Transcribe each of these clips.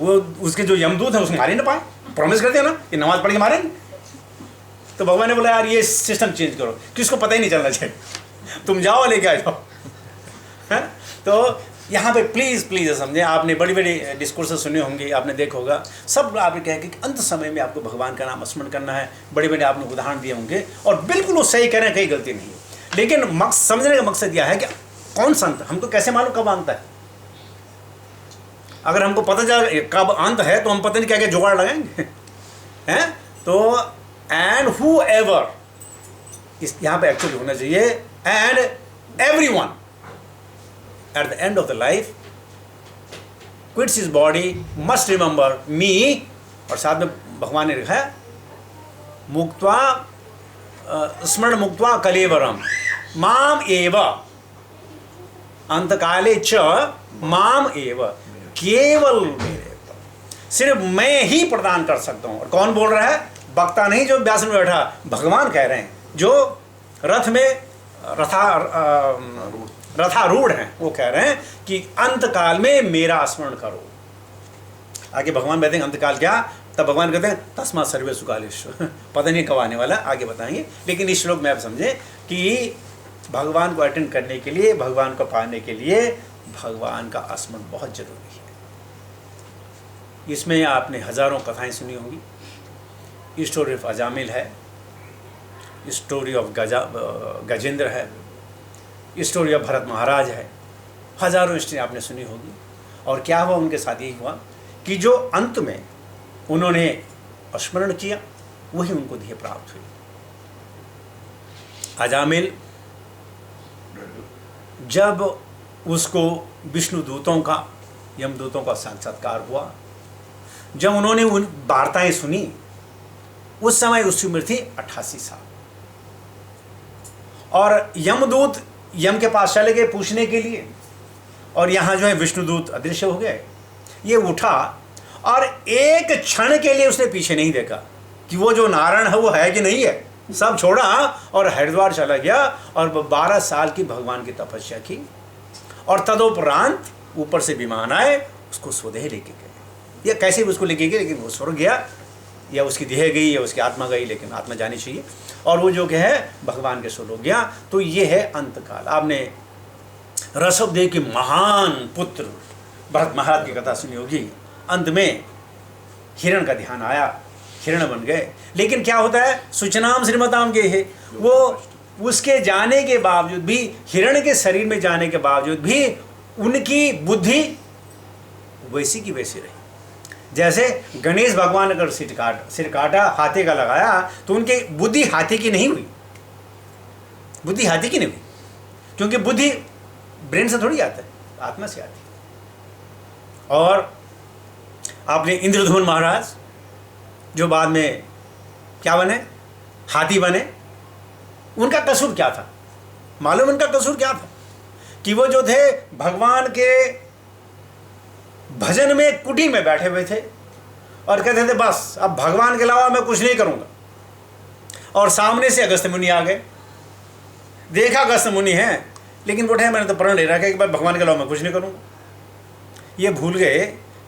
वो उसके जो यमदूत हैं उसको मार ही ना पाए, प्रॉमिस कर दिया ना कि नमाज पढ़ के मारेंगे। तो भगवान ने बोला यार ये सिस्टम चेंज करो, किसको पता ही नहीं चलना चाहिए, तुम जाओ लेके आ जाओ, है। तो यहाँ पे प्लीज़ समझें, आपने बड़ी बड़ी डिस्कोर्स सुने होंगे, आपने देखा होगा, सब आपने कहे कि अंत समय में आपको भगवान का नाम स्मरण करना है, बड़े बड़े आपने उदाहरण दिए होंगे और बिल्कुल वो सही कह रहे हैं, कहीं गलती नहीं है। लेकिन समझने का मकसद यह है कि कौन सा अंत, हमको कैसे मालूम कब अंत है? अगर हमको पता चला कब अंत है तो हम पता नहीं क्या क्या जुगाड़ लगाएंगे, हैं। तो एंड हु एवर, इस यहाँ पे एक्चुअली होना चाहिए and everyone at the end of the life quits his body must remember me, और साथ में भगवान ने लिखा है मुक्त्वा स्मरण मुक्त्वा कलेवरम माम एव अंतकाले च माम एव, केवल मेरे, सिर्फ मैं ही प्रदान कर सकता हूं। और कौन बोल रहा है? वक्ता नहीं जो व्यास में बैठा, भगवान कह रहे हैं, जो रथ में रथारूढ़ हैं, वो कह रहे हैं कि अंतकाल में मेरा स्मरण करो। आगे भगवान कहते हैं अंतकाल क्या, तब भगवान कहते हैं तस्मात् सर्वे सुकालेषु, पता नहीं कब आने वाला, आगे बताएंगे। लेकिन इस श्लोक में आप समझें कि भगवान को अटेंड करने के लिए, भगवान को पाने के लिए भगवान का स्मरण बहुत जरूरी है। इसमें आपने हजारों कथाएं सुनी होंगी। स्टोरी ऑफ अजामिल है, स्टोरी ऑफ गजेंद्र है, स्टोरी ऑफ भरत महाराज है, हजारों स्टोरी आपने सुनी होगी। और क्या हुआ उनके साथ? यही हुआ कि जो अंत में उन्होंने स्मरण किया वही उनको ध्येय प्राप्त हुई। अजामिल जब उसको विष्णु दूतों का, यमदूतों का साक्षात्कार हुआ, जब उन्होंने उन वार्ताएं सुनी, उस समय उसकी उम्र थी 88 साल। और यमदूत यम के पास चले गए पूछने के लिए, और यहाँ जो है विष्णुदूत अदृश्य हो गए। ये उठा और एक क्षण के लिए उसने पीछे नहीं देखा कि वो जो नारायण है वो है कि नहीं है, सब छोड़ा और हरिद्वार चला गया और 12 साल की भगवान की तपस्या की। और तदोपरांत ऊपर से विमान आए, उसको स्वदेह लेके गए, या कैसे भी उसको लेके गए, लेकिन वो स्वर्ग गया, या उसकी देह गई या उसकी आत्मा गई, लेकिन आत्मा जानी चाहिए। और वो जो है भगवान के स्वलोक गया। तो ये है अंतकाल। आपने ऋषभदेव के महान पुत्र भरत महाराज की कथा सुनी होगी। अंत में हिरण का ध्यान आया, हिरण बन गए। लेकिन क्या होता है, सूचनाम श्रीमताम के है, वो उसके जाने के बावजूद भी, हिरण के शरीर में जाने के बावजूद भी उनकी बुद्धि वैसी की वैसी रही। जैसे गणेश भगवान अगर सिर काटा हाथी का लगाया तो उनकी बुद्धि हाथी की नहीं हुई, बुद्धि हाथी की नहीं हुई, क्योंकि बुद्धि ब्रेन से थोड़ी आता है, आत्मा से आती है। और आपने इंद्रधुमन महाराज जो बाद में क्या बने, हाथी बने, उनका कसूर क्या था मालूम? उनका कसूर क्या था कि वो जो थे भगवान के भजन में कुटी में बैठे हुए थे और कहते थे बस अब भगवान के अलावा मैं कुछ नहीं करूंगा। और सामने से अगस्त्य मुनि आ गए, देखा अगस्त्य मुनि हैं, लेकिन बोले मैंने तो प्रण ले रखा है कि भगवान के अलावा मैं कुछ नहीं करूंगा। ये भूल गए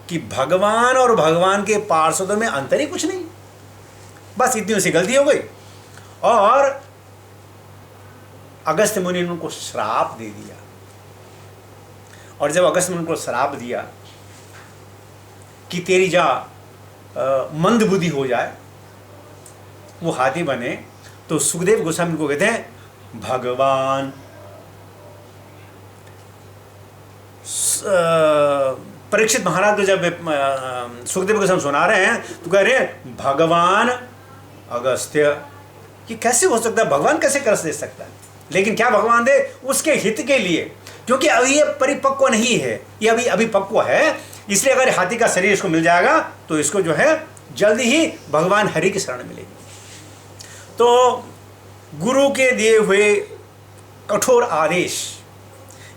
कि भगवान और भगवान के पार्षदों में अंतर ही कुछ नहीं, बस इतनी सी गलती हो गई। और अगस्त्य मुनि ने उनको श्राप दे दिया। और जब अगस्त्य मुनि को श्राप दिया कि तेरी जा मंद बुद्धि हो जाए, वो हाथी बने, तो सुखदेव गोस्वामी को कहते हैं भगवान परीक्षित महाराज को जब सुखदेव गोस्वामी सुना रहे हैं तो कह रहे हैं भगवान अगस्त्य, कि कैसे हो सकता है, भगवान कैसे कर दे सकता है? लेकिन क्या भगवान दे? उसके हित के लिए, क्योंकि अभी ये परिपक्व नहीं है, ये अभी अभी पक्व है। इसलिए अगर हाथी का शरीर इसको मिल जाएगा तो इसको जो है जल्दी ही भगवान हरि की शरण मिलेगी। तो गुरु के दिए हुए कठोर आदेश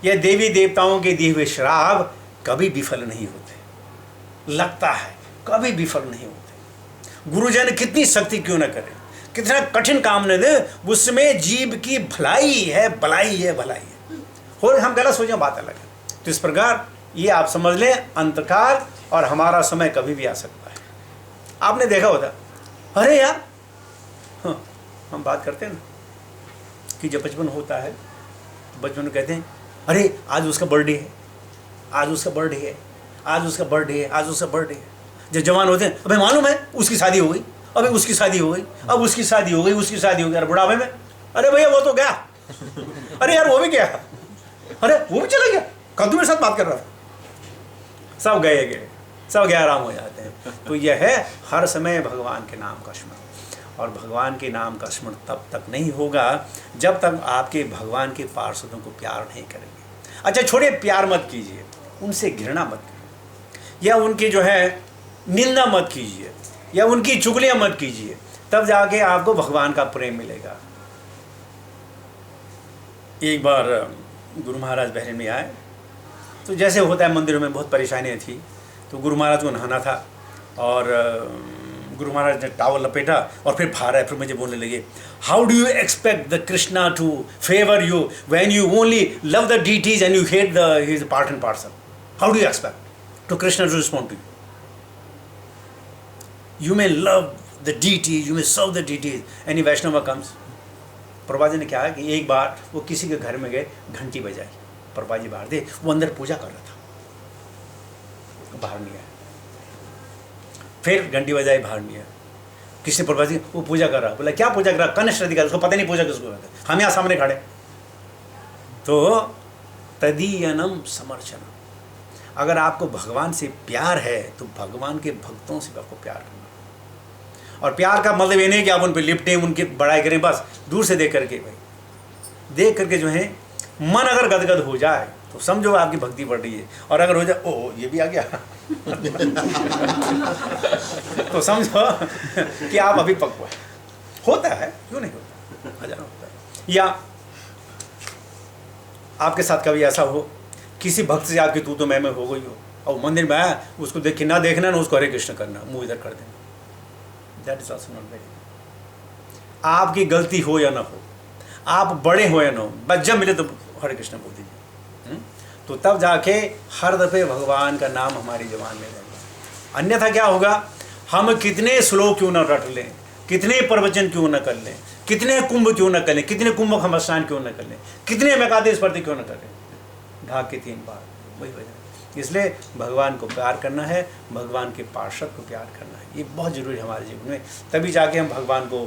या देवी देवताओं के दिए हुए श्राप कभी विफल नहीं होते, लगता है कभी विफल नहीं होते। गुरुजन कितनी शक्ति क्यों न करें, कितना कठिन काम न दे, उसमें जीव की भलाई है, भलाई है, भलाई है। और हम गलत सोचें बात अलग है। तो इस प्रकार ये आप समझ लें, अंतकाल और हमारा समय कभी भी आ सकता है। आपने देखा होता, अरे यार, हाँ, हम बात करते हैं ना कि जब बचपन होता है तो बचपन में कहते हैं अरे आज उसका बर्थडे है, आज उसका बर्थडे है, आज उसका बर्थडे है, आज उसका बर्थडे है। जब जवान होते हैं, अबे मालूम है उसकी शादी हो गई, अबे उसकी शादी हो गई, अब उसकी शादी हो गई, उसकी शादी हो गई। अरे बुढ़ापे में, अरे भैया वो तो गया, अरे यार वो भी गया, अरे वो भी चला गया, कल मेरे साथ बात कर रहा था। सब गए, सब गए आराम हो जाते हैं। तो यह है हर समय भगवान के नाम का स्मरण, और भगवान के नाम का स्मरण तब तक नहीं होगा जब तक आपके भगवान के पार्षदों को प्यार नहीं करेंगे। अच्छा छोड़िए, प्यार मत कीजिए, उनसे घृणा मत कीजिए, या उनकी जो है निंदा मत कीजिए, या उनकी चुगलियां मत कीजिए, तब जाके आपको भगवान का प्रेम मिलेगा। एक बार गुरु महाराज बहरीन में आए, तो जैसे होता है मंदिरों में बहुत परेशानियाँ थी, तो गुरु महाराज को नहाना था, और गुरु महाराज ने टावल लपेटा और फिर फाड़ा, फिर मुझे बोलने लगे, how do you expect the Krishna to favour you when you only love the deities and you hate the his part and parcel? How do you expect to Krishna to respond to you? You may love the deities, you may serve the deities, any Vaishnava comes. Prabhupada ji ने क्या है कि एक बार वो किसी के घर में गए, घंटी बजाई, प्रभुपाद जी बाहर थे, वो अंदर पूजा कर रहा था, बाहर नहीं आया। फिर घंटी बजाई, बाहर नहीं आया। किसी प्रभुपाद जी वो पूजा कर रहा, बोला क्या पूजा कर रहा? कनिष्ठ अधिकार, उसको पता नहीं पूजा किसको करते, हम यहाँ सामने खड़े। तो तदीयनम समर्चनम, अगर आपको भगवान से प्यार है तो भगवान के भक्तों से आपको प्यार करना। और प्यार का मतलब ये नहीं कि आप उन पर लिपटें, उनकी बड़ाई करें, बस दूर से देख करके, भाई देख करके जो है मन अगर गदगद हो जाए तो समझो आपकी भक्ति बढ़ रही है, और अगर हो जाए ओ ये भी आ गया तो समझो कि आप अभी पक्वा है। होता है, क्यों नहीं होता, हजारों होता है। या आपके साथ कभी ऐसा हो, किसी भक्त से आपकी तू तो मैं हो गई हो, और मंदिर में आया, उसको देख के ना देखना ना उसको हरे कृष्ण करना, मुंह इधर कर देना, that is also not very. आपकी गलती हो या ना हो, आप बड़े हो या ना हो, बस जब मिले तो हरे कृष्ण बोल दीजिए, तो तब जाके हर दफे भगवान का नाम हमारी जबान में रहेगा। अन्यथा क्या होगा, हम कितने श्लोक क्यों ना रट लें, कितने प्रवचन क्यों ना कर लें, कितने कुंभ क्यों ना कर लें, कितने कुंभ हम स्नान क्यों ना कर लें, कितने एकादश स्पर्धी क्यों ना कर लें, ढाक के 3 बार, वही वजह। इसलिए भगवान को प्यार करना है, भगवान के पार्षद को प्यार करना है, ये बहुत ज़रूरी है हमारे जीवन में, तभी जाके हम भगवान को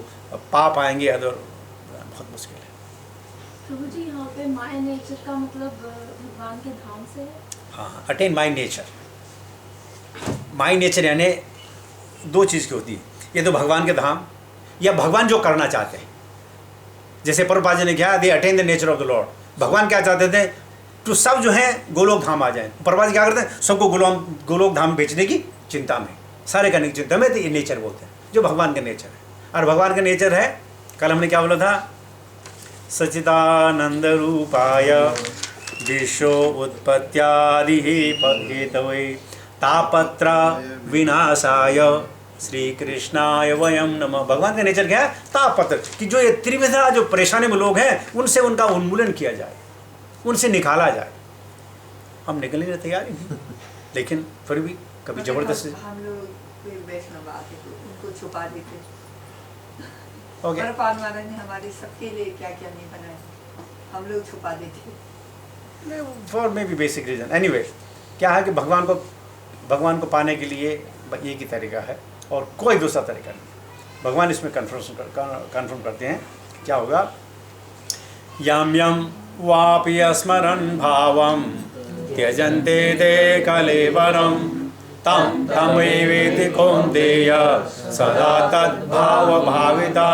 पा पाएंगे, अदर बहुत मुश्किल है। प्रभु जी यहाँ पे माय नेचर का मतलब भगवान के धाम से है? हाँ, attain my nature. My nature यानी 2 चीज़ की होती है, ये तो भगवान के धाम या भगवान जो करना चाहते हैं। जैसे प्रभुपाद जी ने कहा, they attain the nature of the Lord. भगवान क्या चाहते थे, तो सब जो है गोलोक धाम आ जाए। प्रभुपाद जी क्या करते हैं, सबको गोलोक धाम बेचने की चिंता में, सारे करने की चिंता में, तो ये नेचर बोलते हैं, जो भगवान का नेचर है। और भगवान का नेचर है, कल हमने क्या बोला था, सच्चिदानंद रूपाय विश्व उत्पत्त्यादि हेतवे तापत्र विनाशाय श्री कृष्णाय वयम नमः। भगवान का नेचर क्या है, तापत्र, कि जो ये त्रिविधा जो परेशानी में लोग हैं उनसे उनका उन्मूलन किया जाए, उनसे निकाला जाए। हम निकलने के तैयार ही नहीं, लेकिन फिर भी कभी जबरदस्ती हम लोग वैष्णव आते तो उनको छुपा देते। ओके, प्रभुपाद महाराज ने हमारे सबके लिए क्या क्या नहीं बनाया, हम लोग छुपा देते। For maybe basic reason. Anyway, क्या है कि भगवान को पाने के लिए एक ही तरीका है और कोई दूसरा तरीका नहीं। भगवान इसमें कन्फर्म करते हैं, क्या होगा, यम यम वापि स्मरन् भावम त्यजन्ते ते कलेवरम तम तमेवेति कौन्तेय सदा तद्भाव भाविता।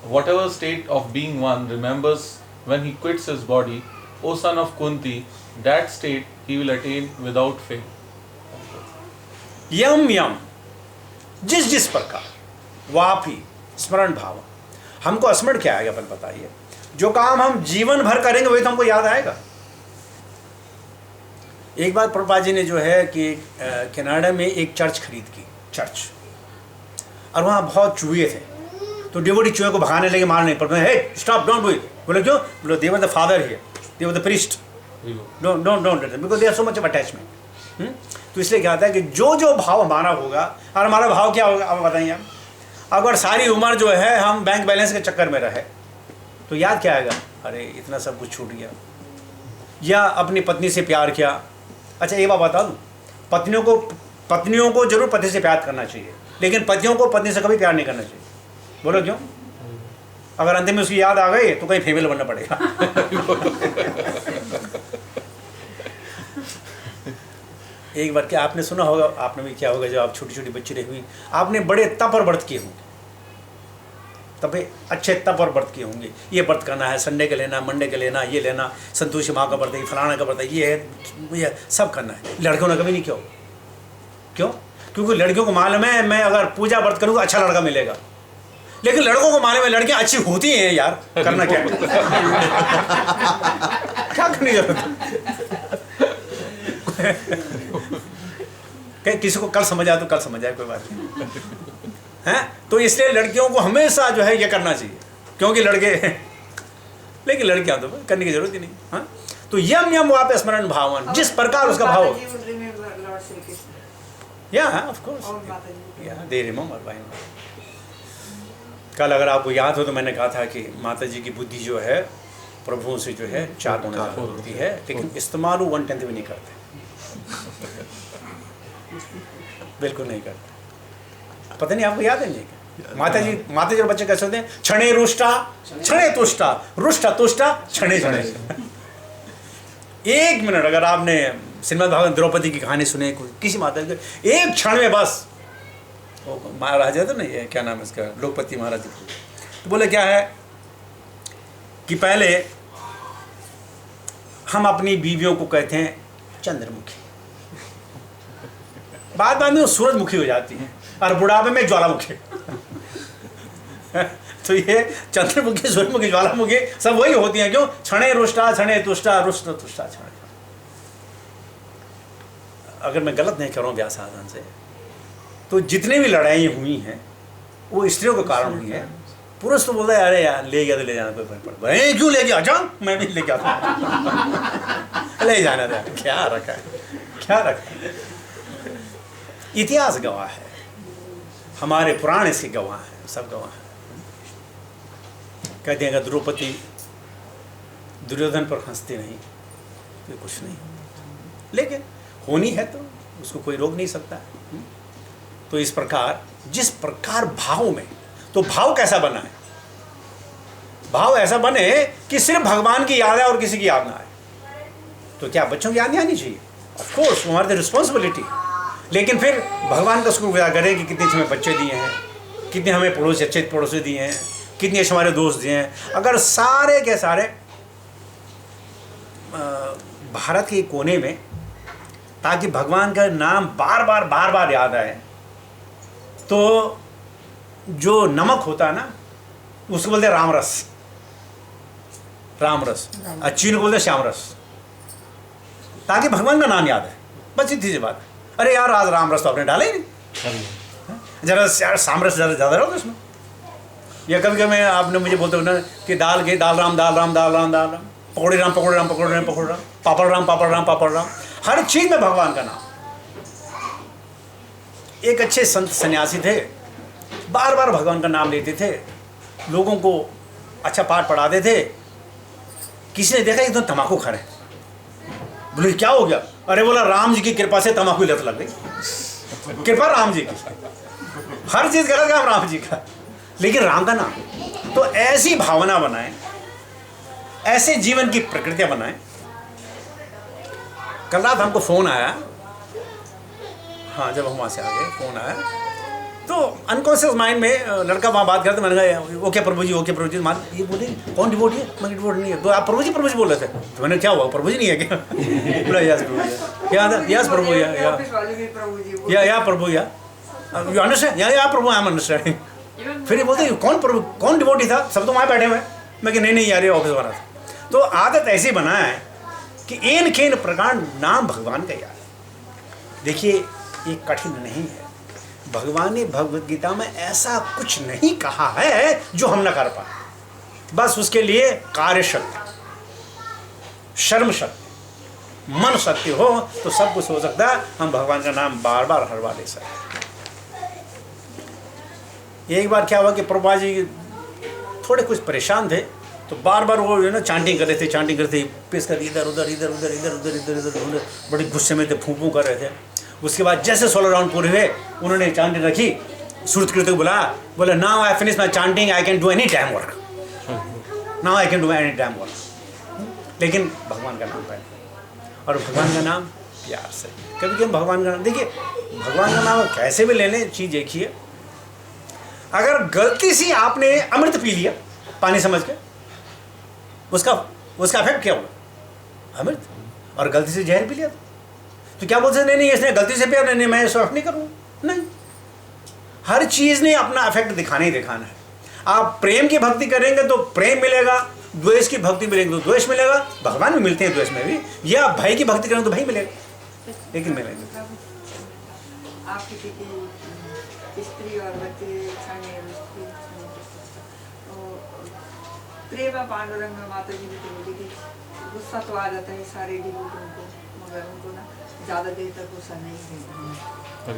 Whatever state of being one remembers when he quits his body, O son of Kunti, that state he will attain without fail. यम यम, जिस प्रकार, वापी स्मरण भाव, हमको स्मरण क्या आएगा, अपन बताइए। जो काम हम जीवन भर करेंगे वही तो हमको याद आएगा। एक बार प्रभुपाद जी ने जो है कि कनाडा में एक चर्च खरीद की, चर्च, और वहाँ बहुत चूहे थे, तो डिवोटी चूहे को भगाने लगे, मारने पर, hey stop, don't do it. बोले क्यों? बोले they were the father here, they were the priest, don't let them because they have so much of attachment. तो इसलिए क्या होता है कि जो जो भाव हमारा होगा, और हमारा भाव क्या होगा अब बताइए आप। अगर सारी उम्र जो है हम बैंक बैलेंस के चक्कर में रहे तो याद क्या आएगा, अरे इतना सब कुछ छूट गया। या अपनी पत्नी से प्यार किया। अच्छा ये बात बता दूँ, पत्नियों को जरूर पति से प्यार करना चाहिए, लेकिन पतियों को पत्नी से कभी प्यार नहीं करना चाहिए। बोलो क्यों? अगर अंतिम में उसकी याद आ गई तो कहीं फीमेल बनना पड़ेगा। एक बार क्या आपने सुना होगा, आपने भी क्या होगा, जब आप छोटी छोटी बच्ची रही हुई, आपने बड़े तप और व्रत किए होंगे, तबे अच्छे तप और व्रत किए होंगे। ये व्रत करना है, संडे का लेना, मंडे का लेना, ये लेना, संतोषी माँ का व्रत है, फलाना का व्रत है, ये सब करना है। लड़कियों ने कभी नहीं किया। क्यों? क्योंकि लड़कियों को मालूम है मैं अगर पूजा व्रत करूँगा अच्छा लड़का मिलेगा, लेकिन लड़कों को मालूम है लड़कियाँ अच्छी होती हैं यार, करना क्या क्या करनी जरूरत है। किसी को कल समझ आए तो कल समझ आए, कोई बात नहीं है। तो इसलिए लड़कियों को हमेशा जो है ये करना चाहिए, क्योंकि लड़के लेकिन लड़कियां तो करने की जरूरत ही नहीं। हाँ, तो यम यम वापे स्मरण भावन, जिस प्रकार उसका भाव, या ऑफ कोर्स या दे रिमेंबर बाय। कल अगर आपको याद हो तो मैंने कहा था कि माता जी की बुद्धि जो है प्रभुओं से जो है 4 गुना होती है, लेकिन इस्तेमाल 1/10 भी नहीं करते, बिल्कुल नहीं करते। पता नहीं आपको याद है नहीं? माता जी और बच्चे कैसे होते हैं? क्षणे रुष्टा क्षणे तुष्टा, रुष्टा तुष्टा क्षणे क्षणे। 1 मिनट अगर आपने श्रीमद् भागवत द्रौपदी की कहानी सुने किसी माता की, 1 क्षण में बस महाराजा तो नहीं है, क्या नाम है इसका, लोकपति महाराज, तो बोले क्या है कि पहले हम अपनी बीवियों को कहते हैं चंद्रमुखी, बाद में वो सूरजमुखी हो जाती हैं, और बुढ़ापे में ज्वालामुखी। तो ये चंद्रमुखी, सूरजमुखी, ज्वालामुखी सब वही होती हैं। क्यों? क्षणे रुष्टा क्षणे तुष्टा, रुष्ट तुष्टा क्षणे। अगर मैं गलत नहीं कर रहा हूँ व्यास साधन से, तो जितने भी लड़ाई हुई हैं वो स्त्रियों के कारण हुई है। पुरुष तो बोलता है अरे यार ले गया तो ले जाना, कोई फर्क पड़ता है, क्यों ले गया, जाओ मैं भी ले आता हूँ, ले जाना था, क्या रखा है, क्या रखा है। इतिहास गवाह है, हमारे पुराण इसके गवाह हैं, सब गवाह हैं। कहते हैं अगर द्रौपदी दुर्योधन पर हंसती नहीं तो कुछ नहीं, लेकिन होनी है तो उसको कोई रोक नहीं सकता। तो इस प्रकार जिस प्रकार भाव में, तो भाव कैसा बना है? भाव ऐसा बने कि सिर्फ भगवान की याद है और किसी की याद ना आए। तो क्या बच्चों की याद नहीं आनी चाहिए? ऑफ कोर्स, हमारी रिस्पॉन्सिबिलिटी। लेकिन फिर भगवान का शुक्र करें कि कितने हमें बच्चे दिए हैं, कितने हमें पड़ोसी, अच्छे पड़ोसी दिए हैं, कितने अच्छे हमारे दोस्त दिए हैं। अगर सारे के सारे भारत के कोने में, ताकि भगवान का नाम बार बार याद आए, तो जो नमक होता है ना उसको बोलते हैं राम रस, और चीन को बोलते हैं श्याम रस, ताकि भगवान का नाम याद है। बस इतनी सी बात है। अरे यार आज राम रस तो आपने डाला ही नहीं, जरा यार श्याम रस ज़्यादा रहो उसमें। या कभी कभी आपने मुझे बोलते हो ना कि दाल राम, पकौड़े राम, पापड़ राम, हर चीज में भगवान का नाम। एक अच्छे संत सन्यासी थे, बार बार भगवान का नाम लेते थे, लोगों को अच्छा पाठ पढ़ाते थे। किसी ने देखा एकदम तम्बाकू खा रहे, बोले क्या हो गया? अरे बोला राम जी की कृपा से तम्बाकू लत लग गई। कृपा राम जी की, हर चीज गलत काम राम जी का, लेकिन राम का नाम। तो ऐसी भावना बनाएं, ऐसे जीवन की प्रकृतियां बनाएं। कल रात हमको फोन आया, हाँ जब हम वहाँ से आ गए फोन आया, तो अनकॉन्शियस माइंड में लड़का वहाँ बात करते, मैंने कहा ओके प्रभु जी, ओके प्रभु जी। मान ये बोले कौन डिवोटी है? मैं डिवोटी नहीं है। तो आप प्रभु जी बोल रहे थे। तो मैंने क्या हुआ, प्रभु जी नहीं है क्या? बोला यस प्रभु जी, यस प्रभु या प्रभु या यू अंडरस्टैंड, या प्रभु आई एम अंडरस्टैंडिंग। फिर ये बोलते कौन प्रभु, कौन डिवोटी था? सब तो वहाँ बैठे हुए। मैं कि नहीं यार ये ऑफिस वाला था। तो आदत ऐसी बना है कि एन खेन प्रकार नाम भगवान का याद। देखिए ये कठिन नहीं है। भगवान ने भगवद गीता में ऐसा कुछ नहीं कहा है जो हम न कर पाए। बस उसके लिए कार्य शक्ति, शर्म शक्ति, मन सत्य हो तो सब कुछ हो सकता है। हम भगवान का नाम बार बार हर बार ले सकते। एक बार क्या हुआ कि प्रभुपाद जी थोड़े कुछ परेशान थे, तो बार बार वो ना चांटिंग कर रहे थे, पेश कर इधर उधर इधर उधर इधर उधर इधर इधर उधर, बड़े गुस्से में थे, फूं कर रहे थे। उसके बाद जैसे 16 राउंड पूरे हुए, उन्होंने चांटिंग रखी, श्रुत कीर्तक बोला now I finish my chanting, I can do any time work, now I can do any time work. लेकिन भगवान का नाम पहले, और भगवान का नाम प्यार से। कभी कभी भगवान का नाम, देखिए भगवान का नाम कैसे भी लेने, चीज़ देखिए, अगर गलती से आपने अमृत पी लिया पानी समझ के, उसका इफेक्ट क्या होगा? अमृत। और गलती से जहर पी लिया तो क्या बोल सकते? नहीं इसने गलती से पिया, नहीं मैं इफेक्ट नहीं करूँगा। नहीं, हर चीज़ ने अपना इफेक्ट दिखाना ही दिखाना है। आप प्रेम की भक्ति करेंगे तो प्रेम मिलेगा, द्वेष की भक्ति मिलेगी तो द्वेष मिलेगा। भगवान भी मिलते हैं द्वेष में भी। या आप भय की भक्ति करेंगे तो भय मिलेगा, लेकिन मिलेंगे। आप किसी की स्त्री और बच्चे प्रेम पांडुरंग में माता जी भी तो बोली थी, गुस्सा तो आ जाता है सारे डिवोट उनको, मगर उनको ना ज़्यादा देर तक गुस्सा नहीं है।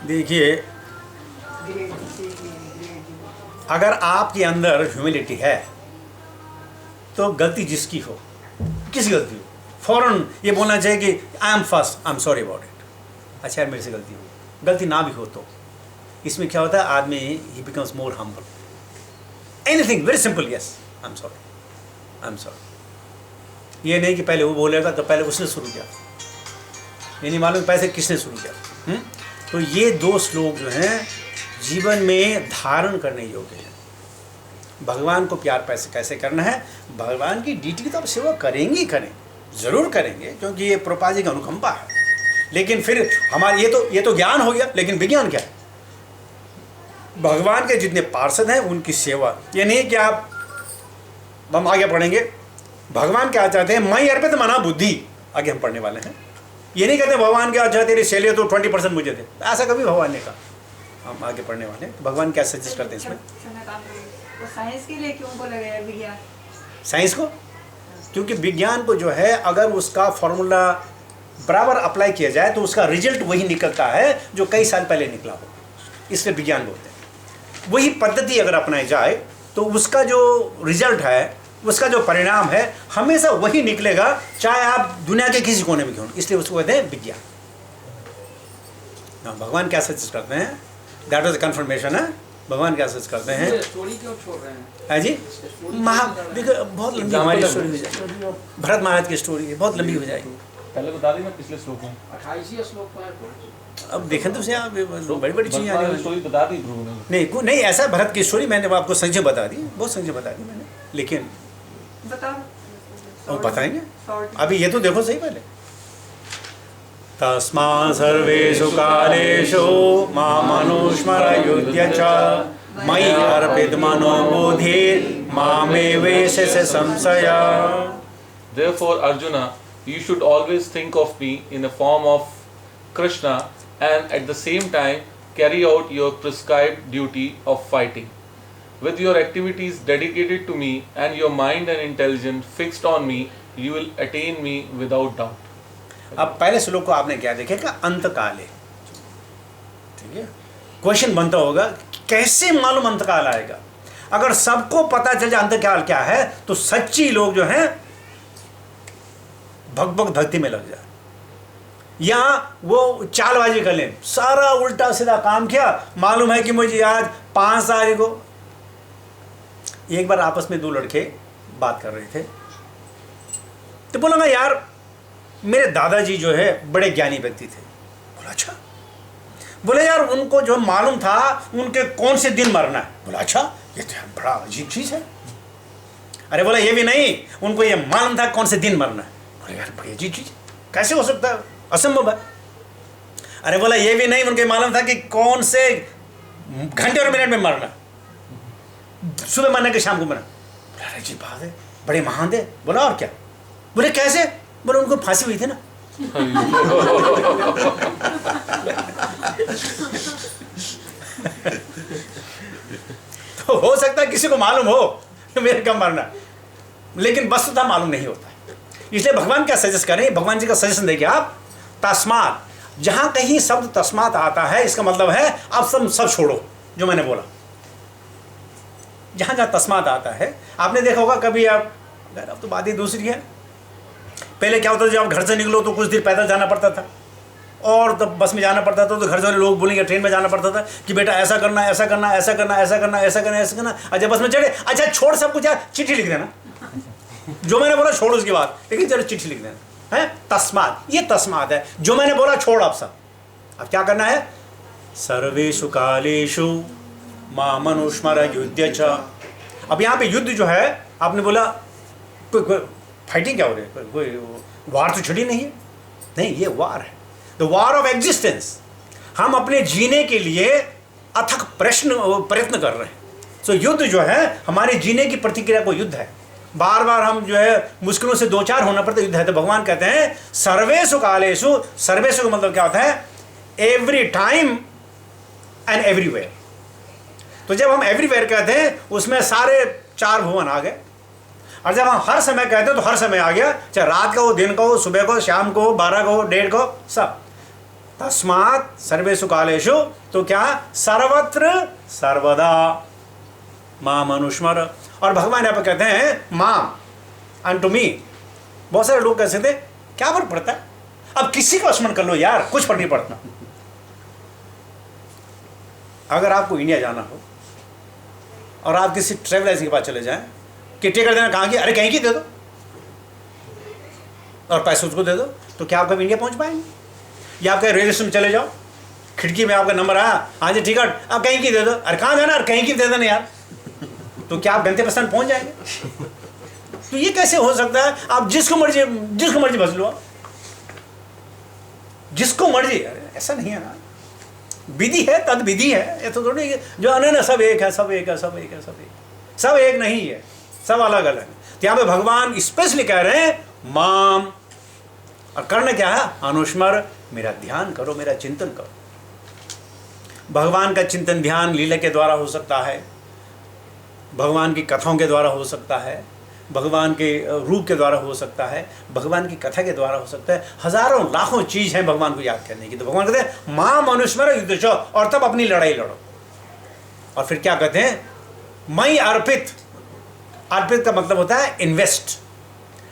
देखिए, अगर आपके अंदर ह्यूमिलिटी है तो गलती जिसकी हो, किसी गलती हो, फौरन ये बोलना चाहिए कि I am first, I am sorry about it. अच्छा यार मेरे से गलती हो, गलती ना भी हो तो इसमें क्या होता है, आदमी ही becomes more humble. Anything very simple, yes I am sorry, I am sorry. ये नहीं कि पहले वो बोलेगा तो पहले उसने शुरू किया, ये नहीं मालूम पैसे किसने शुरू किया। तो ये 2 श्लोक जो हैं जीवन में धारण करने योग्य हैं। भगवान को प्यार कैसे करना है, भगवान की ड्यूटी की तो आप सेवा करेंगे ही करें, ज़रूर करेंगे, क्योंकि ये प्रभुपाद जी का अनुकंपा है। लेकिन फिर हमारे ये तो ज्ञान हो गया, लेकिन विज्ञान क्या है? भगवान के जितने पार्षद हैं उनकी सेवा। ये नहीं कि हम आगे पढ़ेंगे, भगवान क्या चाहते हैं, मई अर्पित मना बुद्धि, आगे हम पढ़ने वाले हैं। ये नहीं कहते भगवान क्या अच्छा तेरी सैलरी तो 20% मुझे दे, ऐसा कभी भगवान ने कहा। हम आगे पढ़ने वाले हैं, भगवान क्या सजेस्ट करते हैं इसमें। तो साइंस के लिए क्यों को लगाया विज्ञान? साइंस को, क्योंकि विज्ञान को जो है अगर उसका फॉर्मूला बराबर अप्लाई किया जाए तो उसका रिजल्ट वही निकलता है जो कई साल पहले निकला हो, इसलिए विज्ञान बोलते हैं। वही पद्धति अगर अपनाई जाए तो उसका जो रिजल्ट है, उसका जो परिणाम है, हमेशा वही निकलेगा, चाहे आप दुनिया के किसी कोने में क्यों, इसलिए उसको कहते हैं विज्ञान। भगवान क्या सजेस्ट करते हैं, दैट वाज द कंफर्मेशन है। भगवान क्या सजेस्ट करते हैं, स्टोरी क्यों छोड़ रहे हैं? है जी, देखो बहुत लंबी हमारी स्टोरी हो जाएगी, भरत महाराज की स्टोरी है, बहुत लंबी हो जाएगी। पहले बता दी मैं पिछले श्लोक में 28 श्लोक पर है। अब देखें तो उसे आप बड़ी बड़ी चीज़ें आने वाली। स्टोरी बता दी प्रभु ने। नहीं ऐसा भरत की स्टोरी मैंने आपको संजय बता दी, बहुत संजय बता दी मैंने, लेकिन वो बताएंगे अभी, ये तो देखो सही पहले। तस्मात् सर्वेषु कालेषु मामनुस्मरयुध्य च मयि अर्पित मनो बुद्धिर् मामेवैषस्य संशयः। Therefore, Arjuna, you should always think of me in the form of Krishna and at the same time carry out your prescribed duty of fighting. With your activities dedicated to me and your mind and intelligence fixed on me, you will attain me without doubt. अब पहले श्लोक को आपने क्या देखेगा, अंत काले, ठीक है। क्वेश्चन बनता होगा कैसे मालूम अंत काल आएगा। अगर सबको पता चल जाए अंत काल क्या है तो सच्ची लोग जो हैं भगभग भक्ति में लग जाए, या वो चालबाजी कर लें, सारा उल्टा सीधा काम किया, मालूम है कि मुझे आज 5 तारीख को। एक बार आपस में 2 लड़के बात कर रहे थे, तो बोला ना यार मेरे दादाजी जो है बड़े ज्ञानी व्यक्ति थे। बोला अच्छा। बोले यार उनको जो मालूम था उनके कौन से दिन मरना है। बोला अच्छा, ये तो बड़ा अजीब चीज़ है। अरे बोला ये भी नहीं, उनको ये मालूम था कौन से दिन मरना है। बोले यार बड़ी अजीब चीज़, कैसे हो सकता है, असंभव है। अरे बोला ये भी नहीं, उनको मालूम था कि कौन से घंटे और मिनट में मरना, सुबह मरना कि शाम को मरना। बोला अरे अजीब बात है, बड़े महान थे। बोला और क्या। बोले कैसे। बोले उनको फांसी हुई थी ना। तो हो सकता है किसी को मालूम हो तो मेरे कम मरना, लेकिन वस्तुतः मालूम नहीं होता। इसलिए भगवान क्या सजेस्ट करें, भगवान जी का सजेशन देखिए आप, तस्मात, जहां कहीं शब्द तस्मात आता है इसका मतलब है अब सब छोड़ो जो मैंने बोला। जहां जहां तस्मात आता है, आपने देखा होगा कभी आप, अब तो बात ही दूसरी है, पहले क्या होता था जब आप घर से निकलो तो कुछ देर पैदल जाना पड़ता था, और तब बस में जाना पड़ता था तो घर वाले लोग बोलेंगे, ट्रेन में जाना पड़ता था कि बेटा ऐसा करना, ऐसा करना, ऐसा करना, ऐसा करना, ऐसा करना, ऐसा करना। अच्छा बस में चढ़े, अच्छा छोड़ सब कुछ, चिट्ठी लिख देना, जो मैंने बोला छोड़ उसके बाद, लेकिन चलो चिट्ठी लिख देना है। तस्मात, ये तस्मात है, जो मैंने बोला छोड़ आप सब। अब क्या करना है, सर्वेषु कालेषु मामनुस्मर युद्ध च। अब यहाँ पे युद्ध जो है, आपने बोला कोई फाइटिंग क्या हो रही है, कोई वार तो छिड़ी नहीं है, नहीं ये वार है, द वार ऑफ एग्जिस्टेंस। हम अपने जीने के लिए अथक प्रयत्न कर रहे हैं। सो युद्ध जो है हमारे जीने की प्रतिक्रिया को युद्ध है, बार बार हम जो है मुश्किलों से दो चार होना पड़ता है, युद्ध है। तो भगवान कहते हैं सर्वेषु कालेषु, सर्वेषु का मतलब क्या होता है, एवरी टाइम एंड एवरीवेयर। तो जब हम एवरीवेयर कहते हैं उसमें सारे चार भुवन आ गए, और जब हम हर समय कहते हैं तो हर समय आ गया, चाहे रात का हो, दिन का हो, सुबह को, शाम को, 12 को, 1:30 को, सब। तस्मात् सर्वेषु कालेषु, तो क्या, सर्वत्र सर्वदा माम अनुस्मर। और भगवान यहाँ पर कहते हैं माम, अनटू मी। बहुत सारे लोग कहते थे क्या फर्क पड़ता है, अब किसी का स्मरण कर लो यार, कुछ फर्क नहीं पड़ता। अगर आपको इंडिया जाना हो और आप किसी ट्रैवल एजेंसी के पास चले जाएं कि टिकट देना कहाँ की, अरे कहीं की दे दो और पैसे उसको दे दो, तो क्या आप कभी इंडिया पहुंच पाएंगे? या आप कहीं रेलवे स्टेशन में चले जाओ, खिड़की में आपका नंबर आया, हाँ जी टिकट, आप कहीं की दे दो, अरे कहाँ जाना, अरे कहीं की दे देना यार, तो क्या आप गंतव्य स्थान पहुंच जाएंगे? तो ये कैसे हो सकता है? आप जिसको मर्जी बस लो, जिसको मर्जी, अरे ऐसा नहीं है ना, विधि है, तद विधि है, ये तो थोड़ी जो अनन्य सब एक है, सब एक है, सब एक है, सब एक नहीं है, सब अलग अलग है। तो यहाँ पे भगवान स्पेशली कह रहे हैं माम, और करना क्या है, अनुस्मर, मेरा ध्यान करो, मेरा चिंतन करो। भगवान का चिंतन ध्यान लीला के द्वारा हो सकता है, भगवान की कथाओं के द्वारा हो सकता है, भगवान के रूप के द्वारा हो सकता है, भगवान की कथा के द्वारा हो सकता है, हजारों लाखों चीज़ हैं भगवान को याद करने की। तो भगवान कहते हैं माम अनुस्मर युद्ध च, और तब अपनी लड़ाई लड़ो। और फिर क्या कहते हैं, मई अर्पित। अर्पित का मतलब होता है इन्वेस्ट,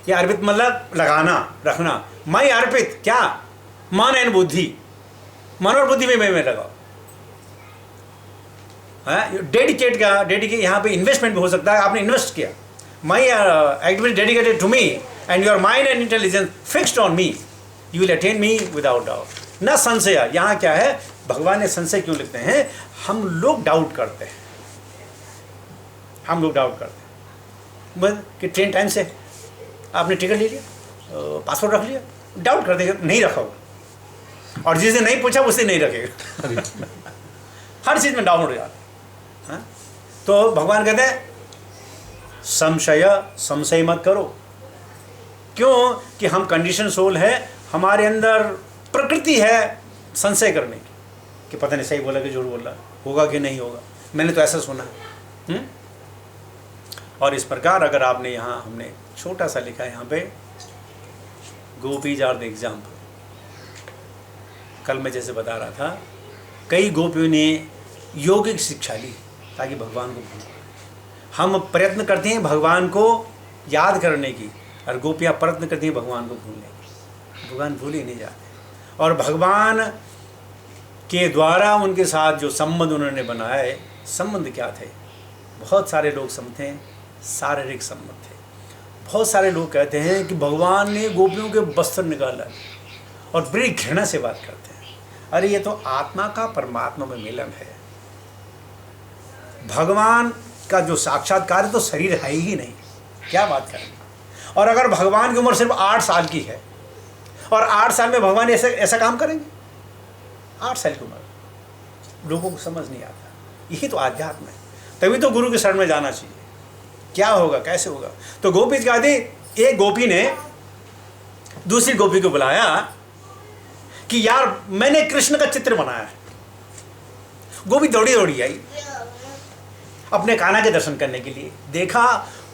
या अर्पित मतलब लगाना, रखना। मई अर्पित क्या, मन एंड बुद्धि, मन और बुद्धि में मैं लगाओ। डेडिकेट का, डेडिकेट यहाँ पे इन्वेस्टमेंट भी हो सकता है, आपने इन्वेस्ट किया, my activity dedicated to me and your mind and intelligence fixed on me, you will attain me without doubt. न संशय, यहाँ क्या है, भगवान ने संशय क्यों लिखते हैं, हम लोग डाउट करते हैं, हम लोग डाउट करते हैं बस कि ट्रेन टाइम से, आपने टिकट ले लिया, पासपोर्ट रख लिया, डाउट करते हैं नहीं रखा होगा, और जिसने नहीं पूछा उससे नहीं रखेगा। हर चीज़ में डाउट हो जाता है। तो भगवान कहते हैं संशय मत करो। क्यों? कि हम कंडीशन सोल है, हमारे अंदर प्रकृति है संशय करने की, कि पता नहीं सही बोला कि झूठ बोला, होगा कि नहीं होगा, मैंने तो ऐसा सुना है। और इस प्रकार अगर आपने यहाँ, हमने छोटा सा लिखा है यहाँ पे, गोपीज आर द एग्जाम्पल। कल मैं जैसे बता रहा था, कई गोपियों ने योगिक शिक्षा ली ताकि भगवान को भूल। हम प्रयत्न करते हैं भगवान को याद करने की, और गोपियाँ प्रयत्न करती हैं भगवान को भूलने की। भगवान भूल ही नहीं जाते। और भगवान के द्वारा उनके साथ जो संबंध उन्होंने बनाए, संबंध क्या थे? बहुत सारे लोग समझते हैं शारीरिक संबंध थे। बहुत सारे लोग कहते हैं कि भगवान ने गोपियों के वस्त्र निकाला, और बड़ी घृणा से बात करते हैं, अरे ये तो आत्मा का परमात्मा में मिलन है। भगवान का जो साक्षात्कार है तो शरीर है ही नहीं, क्या बात करेंगे। और अगर भगवान की उम्र सिर्फ 8 साल की है, और 8 साल में भगवान ऐसा काम करेंगे, 8 साल की उम्र, लोगों को समझ नहीं आता। यही तो आध्यात्म है। तभी तो गुरु के शरण में जाना चाहिए। क्या होगा, कैसे होगा? तो गोपी कहती, एक गोपी ने दूसरी गोपी को बुलाया कि यार मैंने कृष्ण का चित्र बनाया है। गोपी दौड़ी दौड़ी आई अपने कान्हा के दर्शन करने के लिए। देखा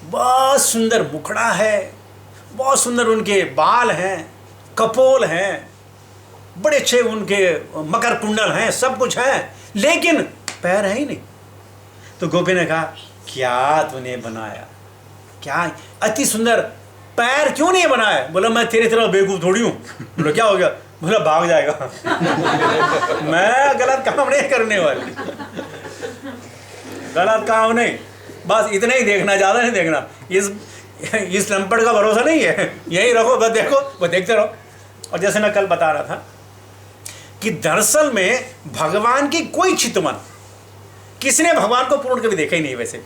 बहुत सुंदर मुखड़ा है, बहुत सुंदर उनके बाल हैं, कपोल हैं, बड़े अच्छे उनके मकर कुंडल हैं, सब कुछ है, लेकिन पैर है ही नहीं। तो गोपी ने कहा, क्या तूने बनाया, क्या अति सुंदर पैर क्यों नहीं बनाया? बोला, मैं तेरी तरह बेवकूफ थोड़ी हूँ। बोला, क्या हो गया? बोला, भाग जाएगा। मैं गलत काम नहीं करने वाली, गलत काम नहीं, बस इतना ही देखना, ज़्यादा नहीं देखना। इस लंपट का भरोसा नहीं है, यही रखो, बस देखो, वो देखते रहो। और जैसे मैं कल बता रहा था कि दरअसल में भगवान की कोई चितवन, किसी ने भगवान को पूर्ण कभी देखा ही नहीं। वैसे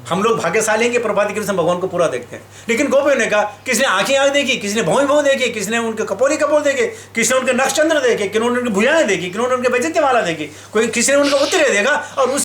हम लोग भाग्यशाली हैं कि प्रभात के समय भगवान को पूरा देखते हैं, लेकिन गोपी ने कहा, किसी ने आंखें आँख देखी, किसी ने भौं देखी, किसी ने उनके कपोली कपोल देखे, किसी ने उनके नक्षचंद्र देखे, किन्होंने उनकी भुजाएं देखी, किन्होंने उनके वैचित्र माला देखी, कोई किसी ने उनका उत्तरे देखा, और उस